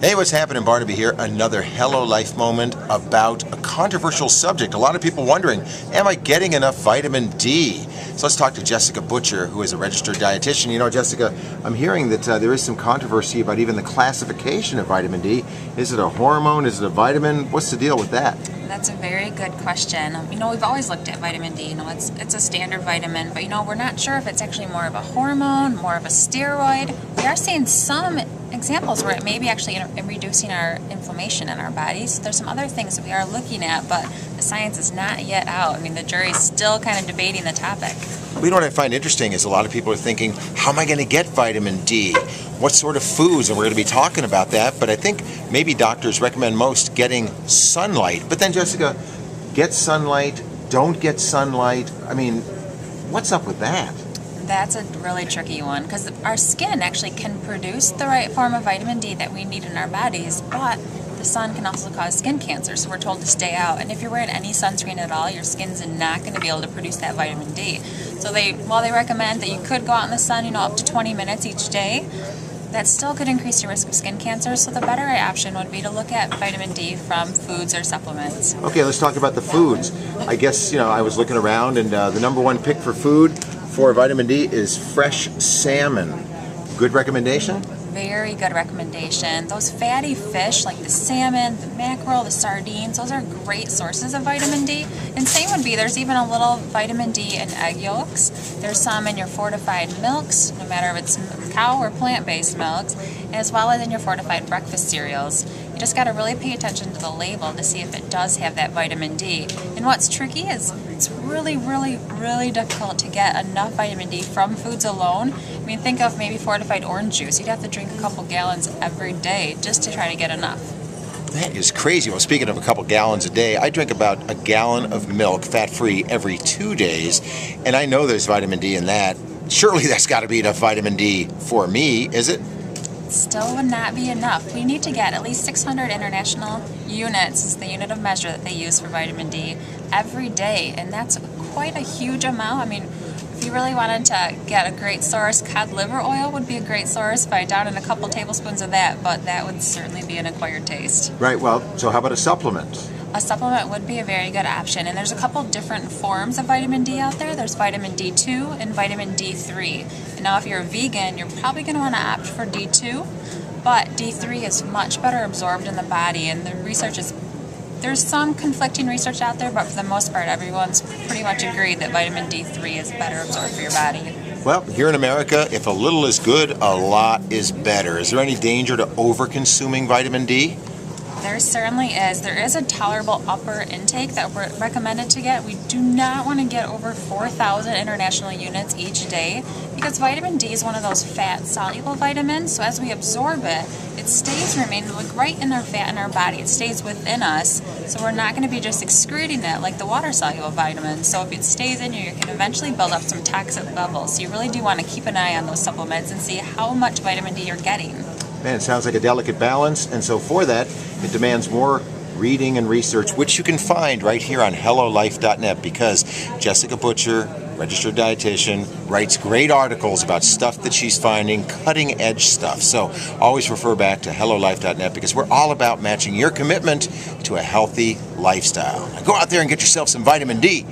Hey, what's happening? Barnaby here. Another Hello Life moment about a controversial subject. A lot of people wondering, am I getting enough vitamin D? So let's talk to Jessica Butcher, who is a registered dietitian. You know, Jessica, I'm hearing that there is some controversy about even the classification of vitamin D. Is it a hormone? Is it a vitamin? What's the deal with that? That's a very good question. We've always looked at vitamin D. It's a standard vitamin, but we're not sure if it's actually more of a hormone, more of a steroid. We are seeing some examples where it may be actually reducing our inflammation in our bodies. There's some other things that we are looking at, but the science is not yet out. The jury's still kind of debating the topic. You know what I find interesting is a lot of people are thinking, how am I going to get vitamin D? What sort of foods? And we're going to be talking about that, but I think maybe doctors recommend most getting sunlight. But then, Jessica, get sunlight, don't get sunlight. What's up with that? That's a really tricky one because our skin actually can produce the right form of vitamin D that we need in our bodies, but the sun can also cause skin cancer, so we're told to stay out. And if you're wearing any sunscreen at all, your skin's not going to be able to produce that vitamin D. So while they recommend that you could go out in the sun, up to 20 minutes each day, that still could increase your risk of skin cancer. So the better option would be to look at vitamin D from foods or supplements. Okay, let's talk about the foods. I guess, I was looking around and the number one pick for food for vitamin D is fresh salmon. Good recommendation? Very good recommendation. Those fatty fish like the salmon, the mackerel, the sardines, those are great sources of vitamin D. And same would be, there's even a little vitamin D in egg yolks. There's some in your fortified milks, no matter if it's cow or plant-based milks, as well as in your fortified breakfast cereals. You just got to really pay attention to the label to see if it does have that vitamin D. And what's tricky is it's really, really, really difficult to get enough vitamin D from foods alone. Think of maybe fortified orange juice. You'd have to drink a couple gallons every day just to try to get enough. That is crazy. Well, speaking of a couple gallons a day, I drink about a gallon of milk, fat-free, every 2 days, and I know there's vitamin D in that. Surely that's got to be enough vitamin D for me, is it? Still would not be enough. We need to get at least 600 international units, is the unit of measure that they use for vitamin D, every day, and that's quite a huge amount. If you really wanted to get a great source, cod liver oil would be a great source. If I down in a couple tablespoons of that, but that would certainly be an acquired taste. Right, well, so how about a supplement? A supplement would be a very good option, and there's a couple different forms of vitamin D out there. There's vitamin D2 and vitamin D3. And now if you're a vegan, you're probably going to want to opt for D2, but D3 is much better absorbed in the body, and the research is, there's some conflicting research out there, but for the most part, everyone's pretty much agreed that vitamin D3 is better absorbed for your body. Well, here in America, if a little is good, a lot is better. Is there any danger to over-consuming vitamin D? There certainly is. There is a tolerable upper intake that we're recommended to get. We do not want to get over 4,000 international units each day because vitamin D is one of those fat-soluble vitamins. So as we absorb it, it stays right in our fat in our body. It stays within us. So we're not going to be just excreting it like the water-soluble vitamins. So if it stays in you can eventually build up some toxic levels. So you really do want to keep an eye on those supplements and see how much vitamin D you're getting. Man, it sounds like a delicate balance, and so for that, it demands more reading and research, which you can find right here on HelloLife.net, because Jessica Butcher, registered dietitian, writes great articles about stuff that she's finding, cutting-edge stuff. So always refer back to HelloLife.net, because we're all about matching your commitment to a healthy lifestyle. Now go out there and get yourself some vitamin D.